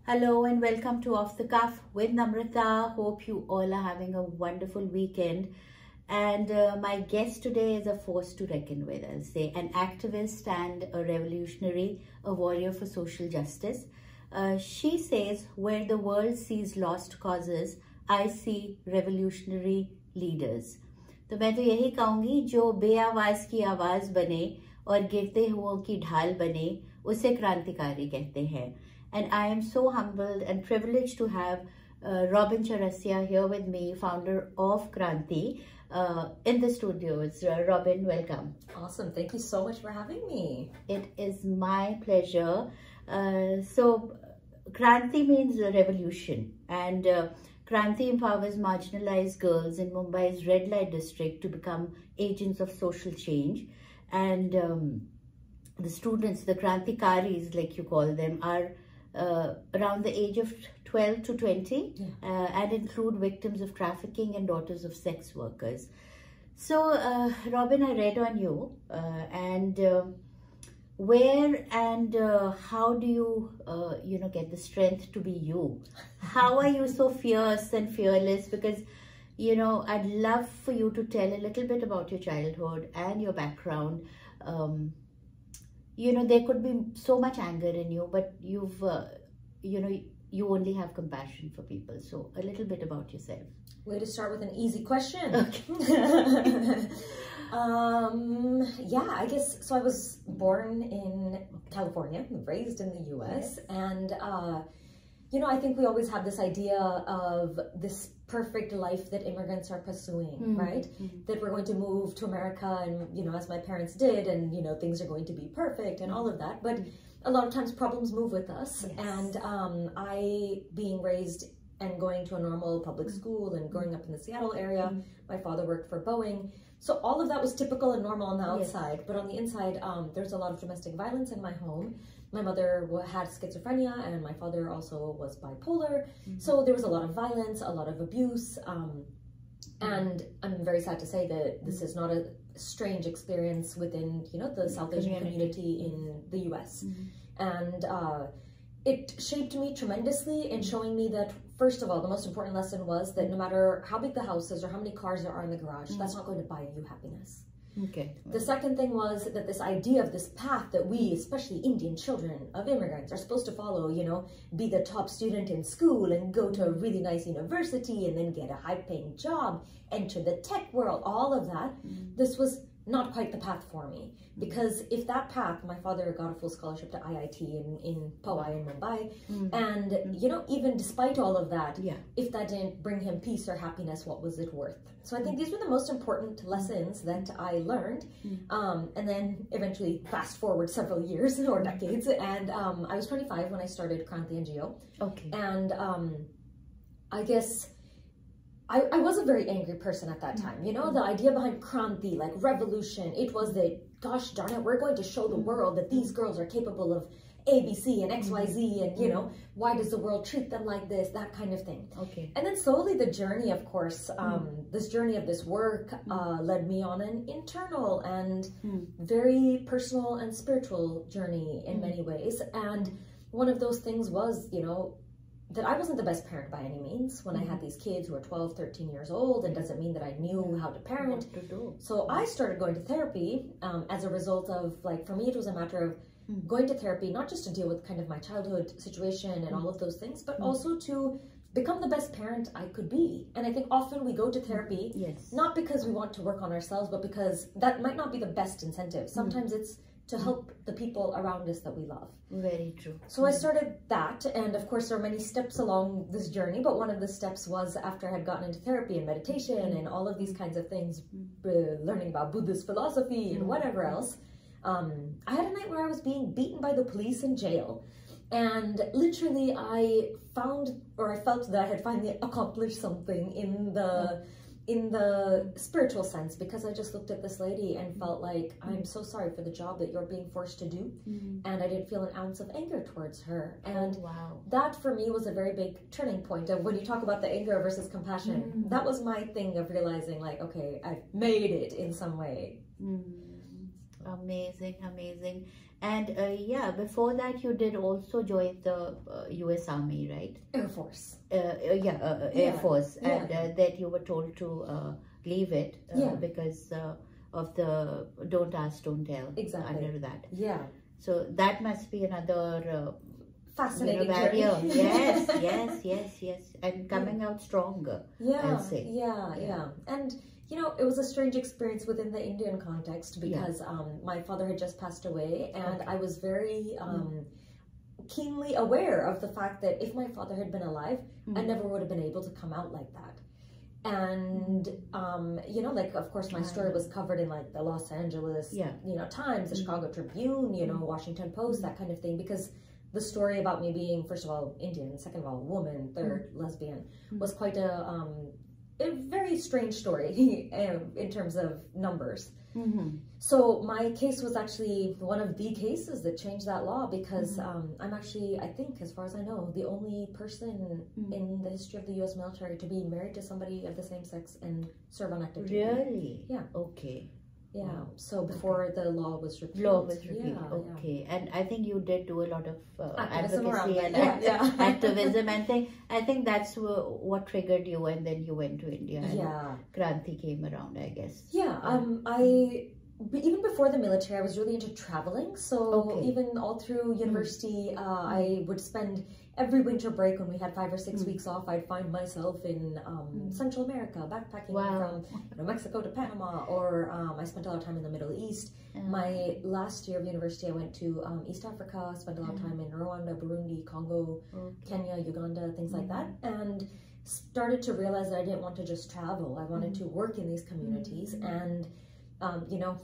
Hello and welcome to Off the Cuff with Namrita. Hope you all are having a wonderful weekend. And my guest today is a force to reckon with, I'll say, an activist and a revolutionary, a warrior for social justice. She says, where the world sees lost causes, I see revolutionary leaders. तो मैं तो यही कहूँगी, जो बेआवाज की आवाज बने और गिरते हुओं की ढाल बने, उसे क्रांतिकारी कहते हैं. And I am so humbled and privileged to have Robin Chaurasiya here with me, founder of Kranti, in the studios. Robin, welcome. Awesome. Thank you so much for having me. It is my pleasure. So, Kranti means revolution, and Kranti empowers marginalized girls in Mumbai's red light district to become agents of social change. And the students, the Krantikaries, like you call them, are around the age of 12 to 20 and include victims of trafficking and daughters of sex workers. So, Robin, I read on you and where and how do you, get the strength to be you? How are you so fierce and fearless? Because, I'd love for you to tell a little bit about your childhood and your background. There could be so much anger in you, but you've, you only have compassion for people. So a little bit about yourself. Way to start with an easy question. Okay. Yeah, I guess, so I was born in California, raised in the US, and, I think we always have this idea of this perfect life that immigrants are pursuing, right? That we're going to move to America and, as my parents did, and, things are going to be perfect and all of that. But a lot of times problems move with us. Yes. And I, being raised and going to a normal public school and growing up in the Seattle area, my father worked for Boeing. So all of that was typical and normal on the outside. Yes. But on the inside, there's a lot of domestic violence in my home. My mother had schizophrenia and my father also was bipolar. So there was a lot of violence, a lot of abuse. And I'm very sad to say that this is not a strange experience within, the South Asian community in the US. And it shaped me tremendously in showing me that, first of all, the most important lesson was that no matter how big the house is or how many cars there are in the garage, that's not going to buy you happiness. Okay. The second thing was that this idea of this path that we, especially Indian children of immigrants, are supposed to follow, be the top student in school and go to a really nice university and then get a high-paying job, enter the tech world, all of that. This was not quite the path for me, because if that path, my father got a full scholarship to IIT in Powai in Mumbai, and even despite all of that, if that didn't bring him peace or happiness, what was it worth? So I think these were the most important lessons that I learned, and then eventually fast forward several years or decades, and I was 25 when I started Kranti NGO. Okay. And I guess I was a very angry person at that time. The idea behind Kranti, like revolution, it was that, gosh darn it, we're going to show the world that these girls are capable of ABC and XYZ, and why does the world treat them like this, that kind of thing. Okay. And then slowly the journey, of course, this journey of this work led me on an internal and very personal and spiritual journey in many ways. And one of those things was, that I wasn't the best parent by any means when I had these kids who are 12, 13 years old, and doesn't mean that I knew how to parent. So I started going to therapy as a result of, for me, it was a matter of going to therapy, not just to deal with kind of my childhood situation and all of those things, but also to become the best parent I could be. And I think often we go to therapy, not because we want to work on ourselves, but because that might not be the best incentive. Sometimes it's to help the people around us that we love. Very true. So I started that, and of course there are many steps along this journey, but one of the steps was after I had gotten into therapy and meditation and all of these kinds of things, learning about Buddhist philosophy and whatever else, I had a night where I was being beaten by the police in jail. And literally I felt that I had finally accomplished something in the spiritual sense, because I just looked at this lady and felt like, I'm so sorry for the job that you're being forced to do. And I didn't feel an ounce of anger towards her. And that for me was a very big turning point of when you talk about the anger versus compassion. That was my thing of realizing, like, okay, I've made it in some way. Amazing, amazing. And yeah, before that you did also join the US Army, right? Air Force. Air Force. Yeah. And that you were told to leave it because of the don't ask, don't tell. Exactly. Under that. Yeah. So that must be another fascinating barrier. Journey. Yes. And coming out stronger, Yeah. I'll say. Yeah. And you know, it was a strange experience within the Indian context because my father had just passed away, and I was very keenly aware of the fact that if my father had been alive, I never would have been able to come out like that. And you know, like, of course my story was covered in like the Los Angeles Times, the Chicago Tribune, Washington Post, that kind of thing, because the story about me being, first of all, Indian, second of all, woman, third, lesbian, was quite a very strange story in terms of numbers. So my case was actually one of the cases that changed that law, because I'm actually, I think, as far as I know, the only person in the history of the U.S. military to be married to somebody of the same sex and serve on active duty. Really? Yeah. Okay. Yeah. Wow. So before the law was repealed. Okay. And I think you did do a lot of advocacy and activism, and I think that's what triggered you, and then you went to India. And Kranti came around, I guess. Even before the military, I was really into traveling. So even all through university, I would spend every winter break, when we had 5 or 6 weeks off, I'd find myself in Central America, backpacking from Mexico to Panama, or I spent a lot of time in the Middle East. My last year of university, I went to East Africa, spent a lot of time in Rwanda, Burundi, Congo, Kenya, Uganda, things like that, and started to realize that I didn't want to just travel. I wanted to work in these communities. And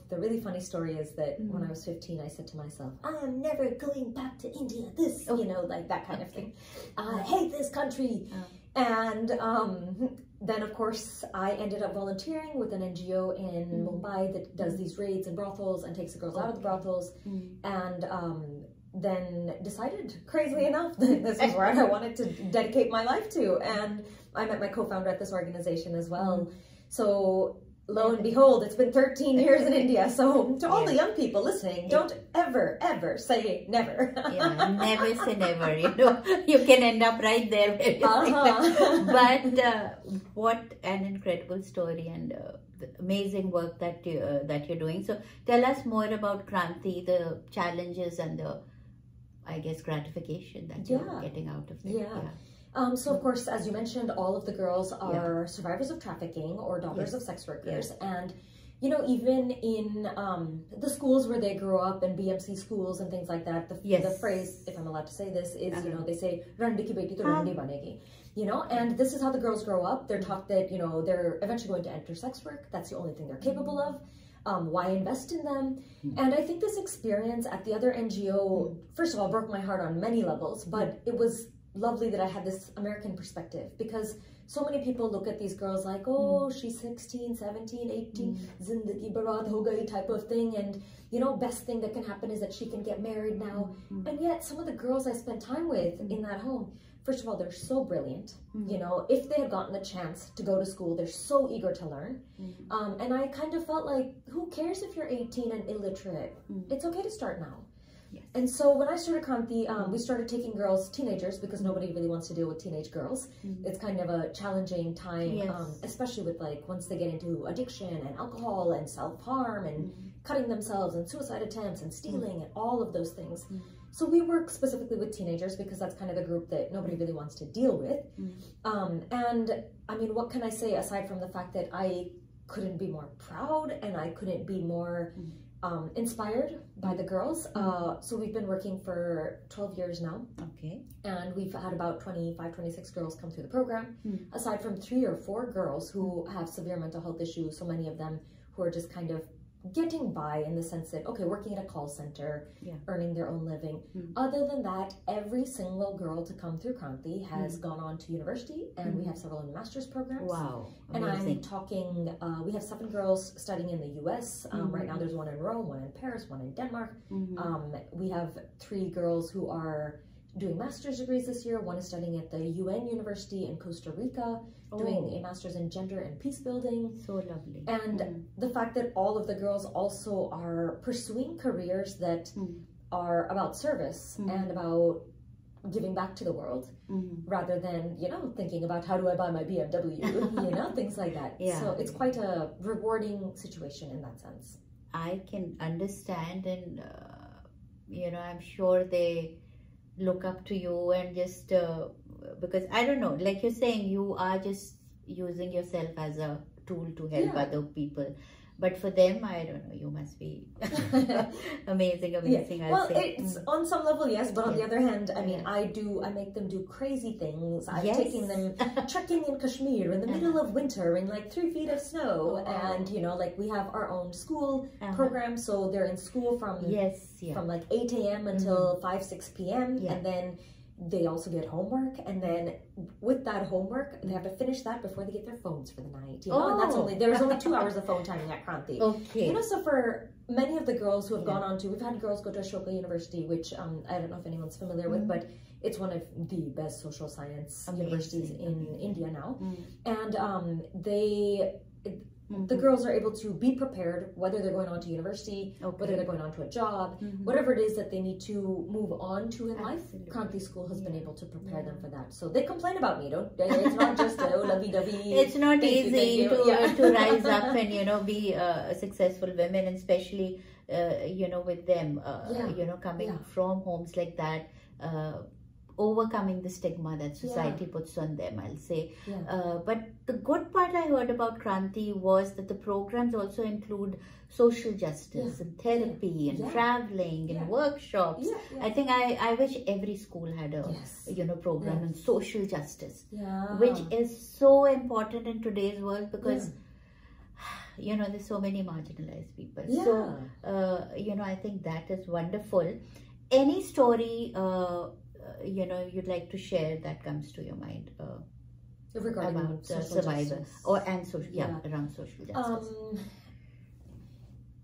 the really funny story is that when I was 15, I said to myself, I am never going back to India, like that kind of thing. I hate this country. And then, of course, I ended up volunteering with an NGO in Mumbai that does these raids and brothels and takes the girls out of the brothels. And then decided, crazily enough, that this is where I wanted to dedicate my life to. And I met my co-founder at this organization as well. So lo and behold, it's been 13 years in India. So to all the young people listening, don't ever say never. Never say never. You can end up right there. But what an incredible story, and the amazing work that you're doing. So tell us more about Kranti, the challenges and the, I guess, gratification that you're getting out of it. So of course, as you mentioned, all of the girls are survivors of trafficking or daughters of sex workers. And, even in the schools where they grow up, in BMC schools and things like that, the phrase, if I'm allowed to say this, is, they say, "Randi ki beti to randi banegi." And this is how the girls grow up. They're taught that, they're eventually going to enter sex work. That's the only thing they're capable of. Why invest in them? And I think this experience at the other NGO, first of all, broke my heart on many levels, but it was lovely that I had this American perspective, because so many people look at these girls like, oh, she's 16, 17, 18, zindagi barbaad ho gayi type of thing, and best thing that can happen is that she can get married now. And yet some of the girls I spent time with in that home, first of all, they're so brilliant. If they had gotten the chance to go to school, they're so eager to learn. And I kind of felt like, who cares if you're 18 and illiterate? It's okay to start now. And so when I started Kranti, we started taking girls, teenagers, because nobody really wants to deal with teenage girls. It's kind of a challenging time, especially with once they get into addiction and alcohol and self-harm and cutting themselves and suicide attempts and stealing and all of those things. So we work specifically with teenagers because that's kind of the group that nobody really wants to deal with. And I mean, what can I say aside from the fact that I couldn't be more proud and I couldn't be more inspired by the girls. So we've been working for 12 years now. And we've had about 25, 26 girls come through the program, aside from 3 or 4 girls who have severe mental health issues. So many of them who are just kind of getting by in the sense that, okay, working at a call center, earning their own living. Other than that, every single girl to come through Kranti has gone on to university, and we have several in master's programs. Wow. And I'm talking, we have 7 girls studying in the US. Right now there's 1 in Rome, 1 in Paris, 1 in Denmark. We have 3 girls who are doing master's degrees this year. 1 is studying at the UN University in Costa Rica, doing a master's in gender and peace building. So lovely. And the fact that all of the girls also are pursuing careers that are about service and about giving back to the world rather than, you know, thinking about how do I buy my BMW, you know, things like that. Yeah. So it's quite a rewarding situation in that sense. I can understand, and you know, I'm sure they look up to you, and just because I don't know, like you're saying, you are just using yourself as a tool to help other people. But for them, I don't know, you must be amazing. Yeah. Well, it's on some level, yes, but on the other hand, I mean, I make them do crazy things. I've taken them trekking in Kashmir in the middle of winter in like 3 feet of snow. And, you know, like we have our own school program. So they're in school from like 8 a.m. until 5, 6 p.m. And then they also get homework, and then with that homework, they have to finish that before they get their phones for the night. You know, and that's there's only 2 hours of phone timing at Kranti. Okay. You know, so for many of the girls who have gone on to, we've had girls go to Ashoka University, which I don't know if anyone's familiar with, but it's one of the best social science universities in India now. And the girls are able to be prepared, whether they're going on to university, whether they're going on to a job, whatever it is that they need to move on to in life. Kranti School has been able to prepare them for that. So they complain about me, don't they? It's not just lovey-dovey. It's not easy to rise up and, you know, be successful women, and especially, you know, with them, you know, coming from homes like that, overcoming the stigma that society puts on them, I'll say. But the good part I heard about Kranti was that the programs also include social justice and therapy and traveling and workshops. I think I wish every school had a you know, program on social justice, which is so important in today's world, because you know, there's so many marginalized people. So you know, I think that is wonderful. Any story you know, you'd like to share that comes to your mind regarding about survivors around social justice?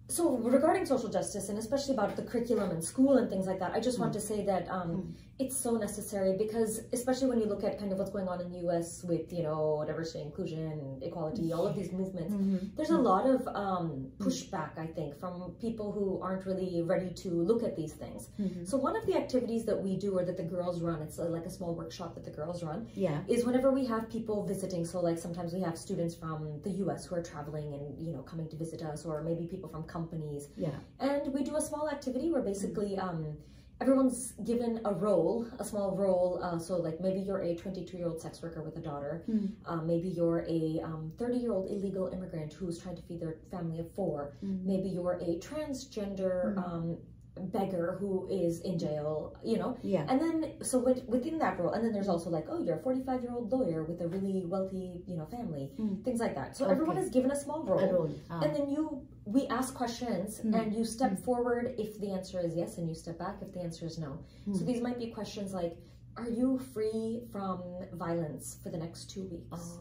So regarding social justice, and especially about the curriculum in school and things like that, I just want to say that it's so necessary, because especially when you look at kind of what's going on in the US with, you know, diversity, inclusion, equality, all of these movements, there's a lot of pushback, I think, from people who aren't really ready to look at these things. So one of the activities that we do, or that the girls run, it's like a small workshop that the girls run, is whenever we have people visiting. So like sometimes we have students from the US who are traveling and, you know, coming to visit us, or maybe people from companies. And we do a small activity where basically everyone's given a role, a small role. So like maybe you're a 22-year-old sex worker with a daughter. Maybe you're a 30-year-old illegal immigrant who's trying to feed their family of 4. Maybe you're a transgender beggar who is in jail, you know. And then so within that role, and then there's also like, oh, you're a 45-year-old lawyer with a really wealthy, you know, family, things like that. So everyone is given a small role, and then we ask questions, and you step forward if the answer is yes, and you step back if the answer is no. So these might be questions like, are you free from violence for the next 2 weeks?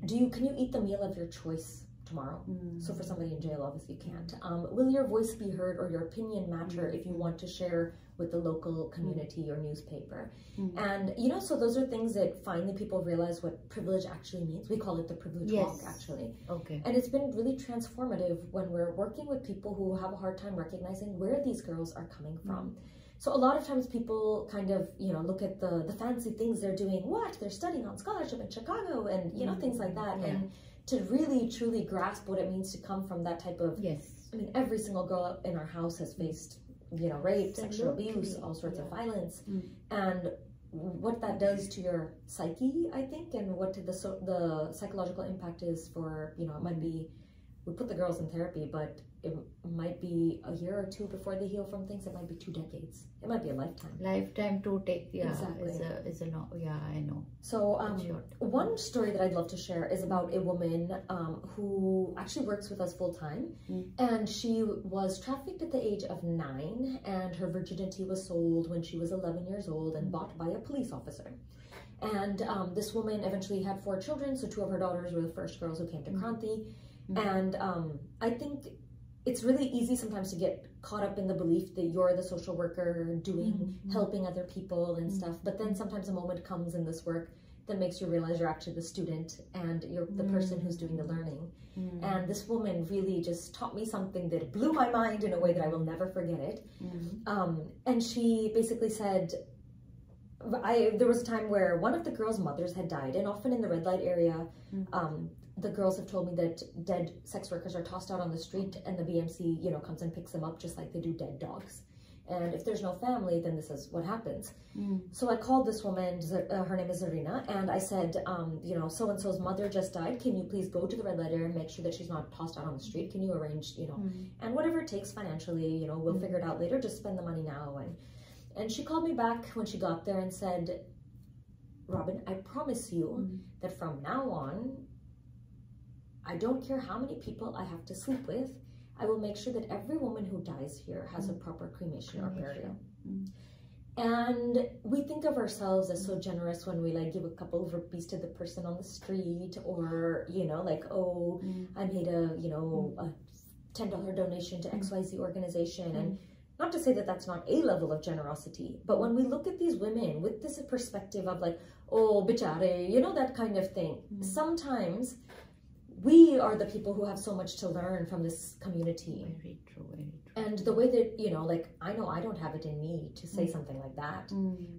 Can you eat the meal of your choice tomorrow? So for somebody in jail, obviously you can't. Will your voice be heard, or your opinion matter if you want to share with the local community or newspaper? And, you know, so those are things that finally people realize what privilege actually means. We call it the privilege walk, actually. And it's been really transformative when we're working with people who have a hard time recognizing where these girls are coming from. So a lot of times people kind of, you know, look at the fancy things they're doing. They're studying on scholarship in Chicago, and, you know, things like that. And to really, truly grasp what it means to come from that type of, I mean, every single girl in our house has faced, you know, rape, sexual abuse, all sorts of violence. And what that does to your psyche, I think, and what the psychological impact is for, you know, it might be, we put the girls in therapy, but it might be a year or 2 before they heal from things. It might be 2 decades. It might be a lifetime. Lifetime to take, is a long, I know. So one story that I'd love to share is about a woman who actually works with us full time, and she was trafficked at the age of 9, and her virginity was sold when she was 11 years old and bought by a police officer. And this woman eventually had 4 children, so 2 of her daughters were the first girls who came to Kranti. And I think it's really easy sometimes to get caught up in the belief that you're the social worker doing, helping other people and stuff. But then sometimes a moment comes in this work that makes you realize you're actually the student and you're the person who's doing the learning. And this woman really just taught me something that blew my mind in a way that I will never forget it. And she basically said, there was a time where one of the girls' mothers had died, and often in the red light area, the girls have told me that dead sex workers are tossed out on the street, and the BMC, you know, comes and picks them up just like they do dead dogs. And if there's no family, then this is what happens. So I called this woman, her name is Zarina, and I said, you know, so-and-so's mother just died. Can you please go to the red light area and make sure that she's not tossed out on the street? Can you arrange, you know, and whatever it takes financially, you know, we'll figure it out later. Just spend the money now. And she called me back when she got there and said, Robin, I promise you that from now on, I don't care how many people I have to sleep with. I will make sure that every woman who dies here has a proper cremation or burial. And we think of ourselves as so generous when we like give a couple of rupees to the person on the street, or, you know, like, oh, I made a, you know, a $10 donation to XYZ organization. And not to say that that's not a level of generosity, but when we look at these women with this perspective of like, oh, bichare, you know, that kind of thing, sometimes we are the people who have so much to learn from this community. Very true, very true. And the way that, you know, like, I know I don't have it in me to say something like that.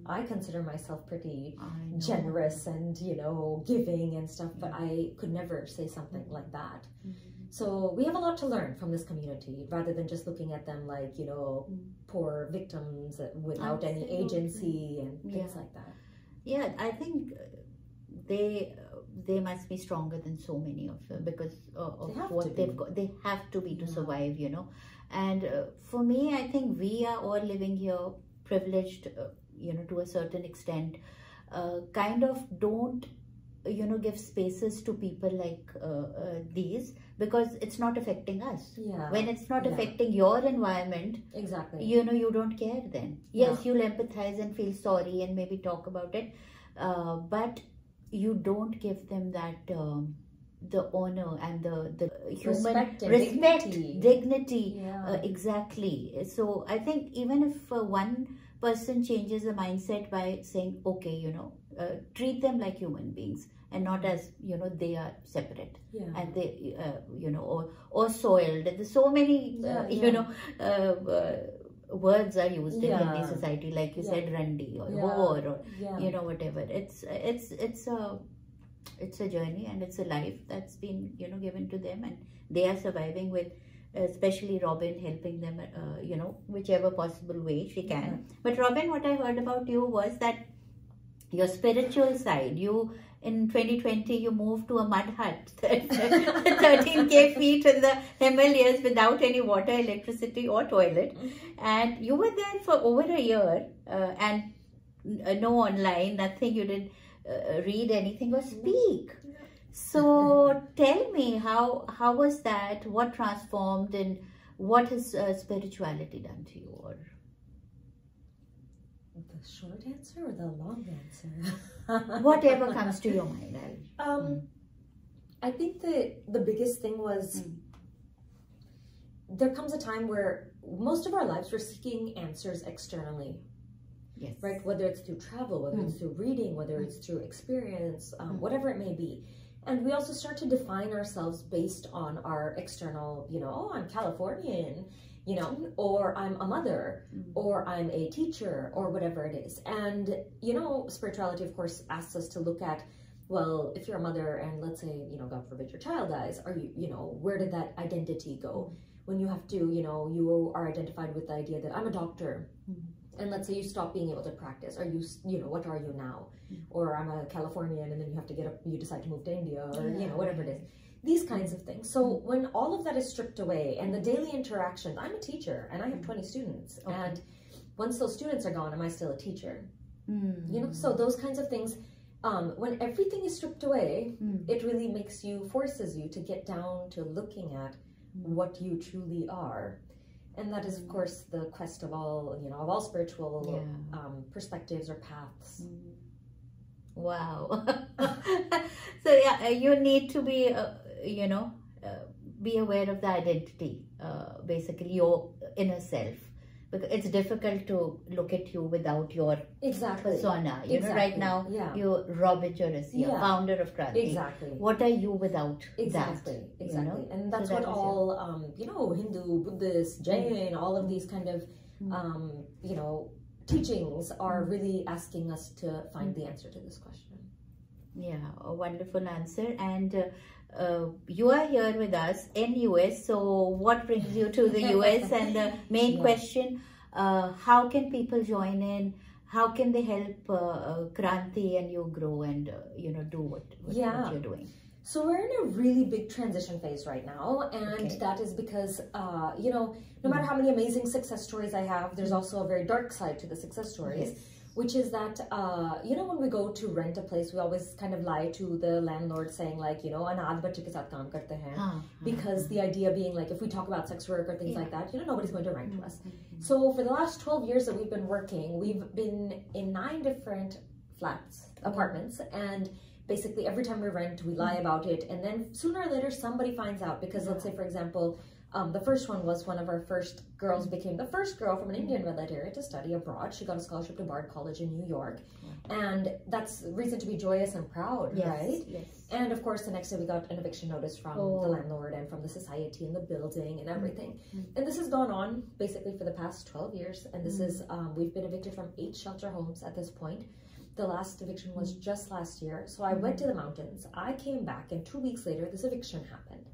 I consider myself pretty generous and, you know, giving and stuff, but I could never say something like that. So we have a lot to learn from this community, rather than just looking at them like, you know, poor victims without any agency and things like that. Yeah, I think they must be stronger than so many of them, because of what they've got. They have to be to survive, you know. And for me, I think we are all living here privileged, you know, to a certain extent. Kind of don't, you know, give spaces to people like these, because it's not affecting us. When it's not affecting your environment, you know, you don't care then. Yes, you'll empathize and feel sorry and maybe talk about it, but you don't give them that the honor and the human respect, dignity. Exactly. So I think even if one person changes the mindset by saying, okay, you know, treat them like human beings and not as, you know, they are separate and they, you know, or soiled. There's so many, you know, words are used in Hindi society, like you said, randi or whore, or you know, whatever. It's a journey, and it's a life that's been, you know, given to them, and they are surviving with, especially Robin, helping them, you know, whichever possible way she can. But Robin, what I heard about you was that your spiritual side, you in 2020 you moved to a mud hut 13k feet in the Himalayas without any water, electricity or toilet, and you were there for over a year, and no online, nothing. You didn't read anything or speak. So tell me, how was that? What transformed, and what has spirituality done to you? Or the short answer or the long answer? Whatever comes to your mind. I think that the biggest thing was there comes a time where most of our lives we're seeking answers externally. Yes. Right? Whether it's through travel, whether it's through reading, whether it's through experience, whatever it may be. And we also start to define ourselves based on our external, you know, oh, I'm Californian, you know, or I'm a mother, or I'm a teacher, or whatever it is. And, you know, spirituality, of course, asks us to look at, well, if you're a mother and let's say, you know, God forbid your child dies, are you, you know, where did that identity go? When you have to, you know, you are identified with the idea that I'm a doctor. And let's say you stop being able to practice, or you know, what are you now? Or I'm a Californian, and then you have to get up, you decide to move to India, or, you know, whatever it is. These kinds of things. So when all of that is stripped away, and the daily interactions, I'm a teacher, and I have 20 students. And once those students are gone, am I still a teacher? You know, so those kinds of things, when everything is stripped away, it really forces you to get down to looking at what you truly are. And that is, of course, the quest of all, you know, of all spiritual perspectives or paths. Wow. So yeah, you need to be, you know, be aware of the identity, basically your inner self, because it's difficult to look at you without your Exactly. persona. You know, Exactly. right now you're Robert Chaurasiya, founder of Kranti. Exactly. What are you without Exactly. that? Exactly. You know? And that's So what that is all Hindu, Buddhist, Jain, all of these kind of teachings are really asking us to find the answer to this question. Yeah, a wonderful answer. And you are here with us in US. So what brings you to the US? And the main question, how can people join in? How can they help Kranti and you grow and do what you're doing? So we're in a really big transition phase right now, and that is because, no matter how many amazing success stories I have, there's also a very dark side to the success stories, which is that, when we go to rent a place, we always kind of lie to the landlord saying like, anad bachche ke saath kaam karte hain, because the idea being like, if we talk about sex work or things like that, nobody's going to rent to us. So for the last 12 years that we've been working, we've been in 9 different apartments, and basically every time we rent, we lie about it, and then sooner or later somebody finds out, because let's say, for example, the first one was one of our first girls became the first girl from an Indian red light area to study abroad. She got a scholarship to Bard College in New York, and that's reason to be joyous and proud, right? Yes. And of course, the next day we got an eviction notice from the landlord and from the society and the building and everything. And this has gone on basically for the past 12 years, and this is we've been evicted from 8 shelter homes at this point. The last eviction was just last year. So I went to the mountains. I came back, and 2 weeks later, this eviction happened.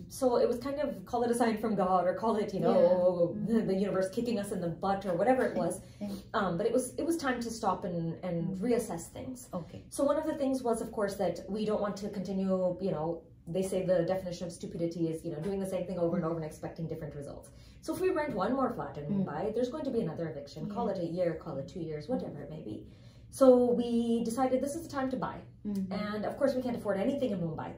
So it was kind of, call it a sign from God, or call it, the universe kicking us in the butt, or whatever it was. But it was time to stop and reassess things. Okay. So one of the things was, of course, that we don't want to continue, they say the definition of stupidity is, doing the same thing over and over and expecting different results. So if we rent one more flat in Mumbai, there's going to be another eviction. Call it a year, call it 2 years, whatever it may be. So we decided this is the time to buy. And of course we can't afford anything in Mumbai.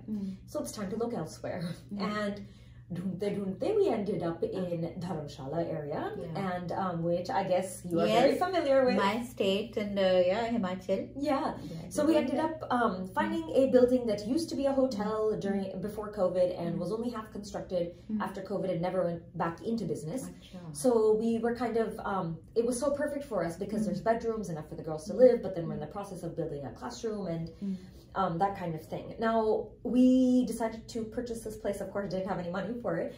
So it's time to look elsewhere. And we ended up in Dharamshala area, and which I guess you are very familiar with. My state, and Himachal. Yeah. So we ended up finding a building that used to be a hotel before COVID and was only half constructed after COVID and never went back into business. So we were kind of, it was so perfect for us because there's bedrooms, enough for the girls to live, but then we're in the process of building a classroom and that kind of thing. Now, we decided to purchase this place. Of course, didn't have any money for it.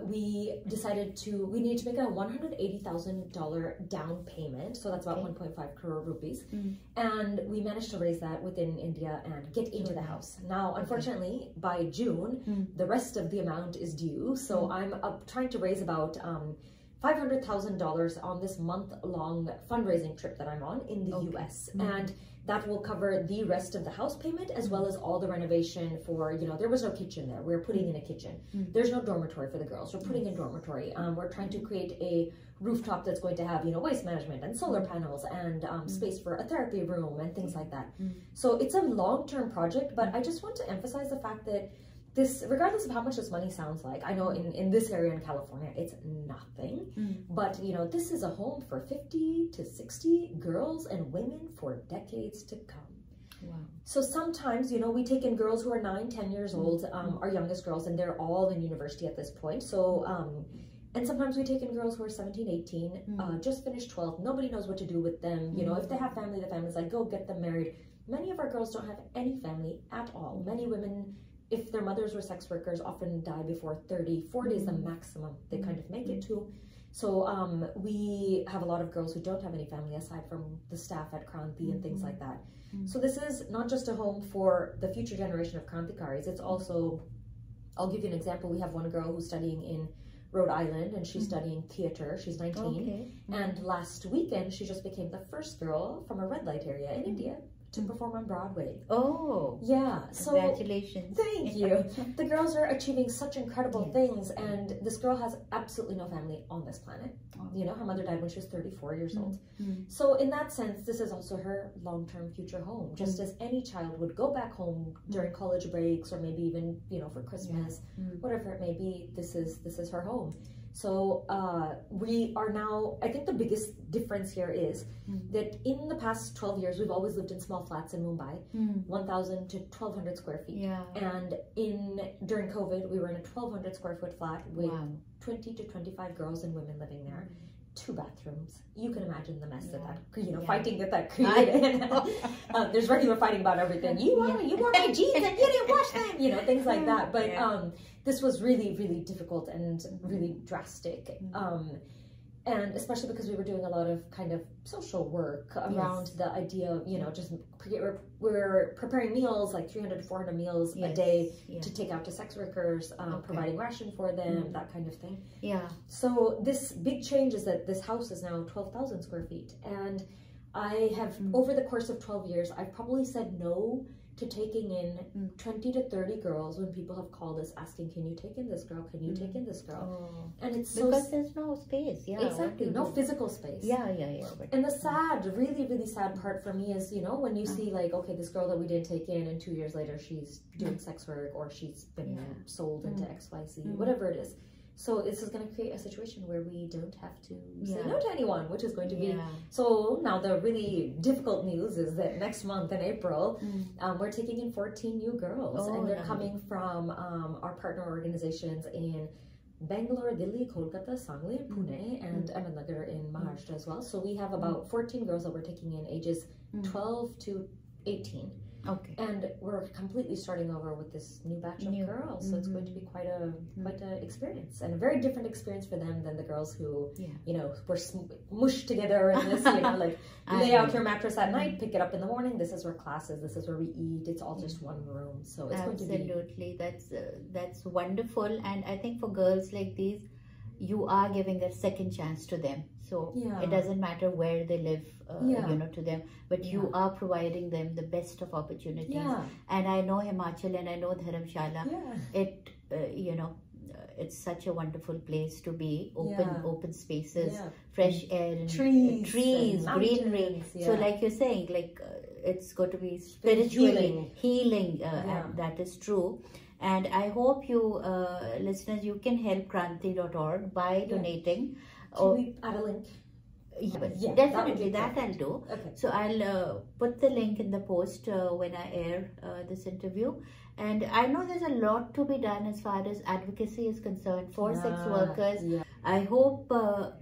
We decided we needed to make a $180,000 down payment. So that's about 1.5 crore rupees. And we managed to raise that within India and get into the house. Now, unfortunately, by June, the rest of the amount is due. So I'm trying to raise about $500,000 on this month-long fundraising trip that I'm on in the US. And that will cover the rest of the house payment as well as all the renovation for, there was no kitchen there. We're putting in a kitchen. There's no dormitory for the girls. We're putting in dormitory. We're trying to create a rooftop that's going to have, waste management and solar panels and space for a therapy room and things like that. So it's a long-term project, but I just want to emphasize the fact that this, regardless of how much this money sounds like, I know in this area in California, it's nothing, but this is a home for 50 to 60 girls and women for decades to come. Wow. So sometimes, we take in girls who are 9, 10 years old, our youngest girls, and they're all in university at this point. So, and sometimes we take in girls who are 17, 18, just finished 12. Nobody knows what to do with them. If they have family, the family's like, go get them married. Many of our girls don't have any family at all. Many women, if their mothers were sex workers, often die before 30. 40 is the maximum they kind of make it to. So we have a lot of girls who don't have any family aside from the staff at Kranti and things like that. So this is not just a home for the future generation of Krantikaries. It's also, I'll give you an example. We have one girl who's studying in Rhode Island, and she's studying theater. She's 19. And last weekend, she just became the first girl from a red light area in India to perform on Broadway. Oh. Yeah. So congratulations. Thank you. The girls are achieving such incredible things, and this girl has absolutely no family on this planet. Her mother died when she was 34 years old. So in that sense, this is also her long-term future home. Just as any child would go back home during college breaks, or maybe even, for Christmas, whatever it may be, this is her home. So we are now, I think the biggest difference here is that in the past 12 years, we've always lived in small flats in Mumbai, 1,000 to 1,200 square feet. And during COVID, we were in a 1,200 square foot flat with 20 to 25 girls and women living there. 2 bathrooms. You can imagine the mess that Yeah. fighting that created. There's regular fighting about everything. You wore my jeans and you didn't wash them. Things like that. But this was really, really difficult and really drastic. And especially because we were doing a lot of kind of social work around the idea of, just we're preparing meals, like 300 to 400 meals a day to take out to sex workers, providing ration for them, that kind of thing. Yeah. So this big change is that this house is now 12,000 square feet. And I have, over the course of 12 years, I've probably said no to taking in 20 to 30 girls when people have called us asking, can you take in this girl? Can you take in this girl? And it's because there's no space. Yeah, exactly, no physical space. Yeah. And the really, really sad part for me is, when you see like, okay, this girl that we didn't take in, and 2 years later she's doing sex work, or she's been sold into XYZ, whatever it is. So this is going to create a situation where we don't have to say no to anyone, which is going to be... So now the really difficult news is that next month in April, we're taking in 14 new girls. And they're coming from our partner organizations in Bangalore, Delhi, Kolkata, Sangli, Pune, and Ahmednagar in Maharashtra as well. So we have about 14 girls that we're taking in ages 12 to 18. Okay. And we're completely starting over with this new batch of girls, so it's going to be quite a experience, and a very different experience for them than the girls who were mushed together in this like lay out your mattress at night, pick it up in the morning. This is where classes, this is where we eat. It's all just one room, so it's going to be absolutely that's wonderful. And I think for girls like these, you are giving a second chance to them. So it doesn't matter where they live, to them, but you are providing them the best of opportunities. And I know Himachal and I know Dharamshala. It's such a wonderful place to be. Open spaces, fresh air, and trees, and greenery. So like you're saying, it's going to be spiritually healing, and that is true. And I hope you, listeners, you can help Kranti.org by donating. Can we add a link? Definitely, that I'll do. Okay. So I'll put the link in the post when I air this interview. And I know there's a lot to be done as far as advocacy is concerned for sex workers. I hope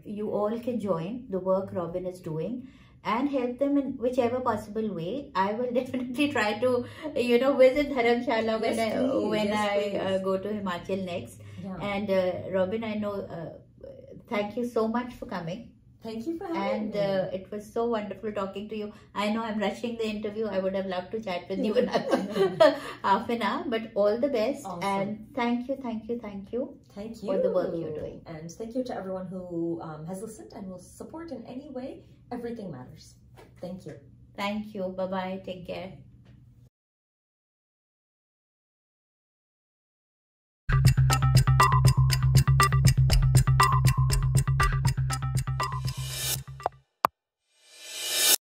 you all can join the work Robin is doing and help them in whichever possible way. I will definitely try to, visit Dharamshala when I go to Himachal next. And Robin, I know, thank you so much for coming. Thank you for having me. And it was so wonderful talking to you. I know I'm rushing the interview. I would have loved to chat with you another half an hour, but all the best. Awesome. And thank you for the work you're doing. And thank you to everyone who has listened and will support in any way. Everything matters. Thank you. Thank you. Bye-bye. Take care.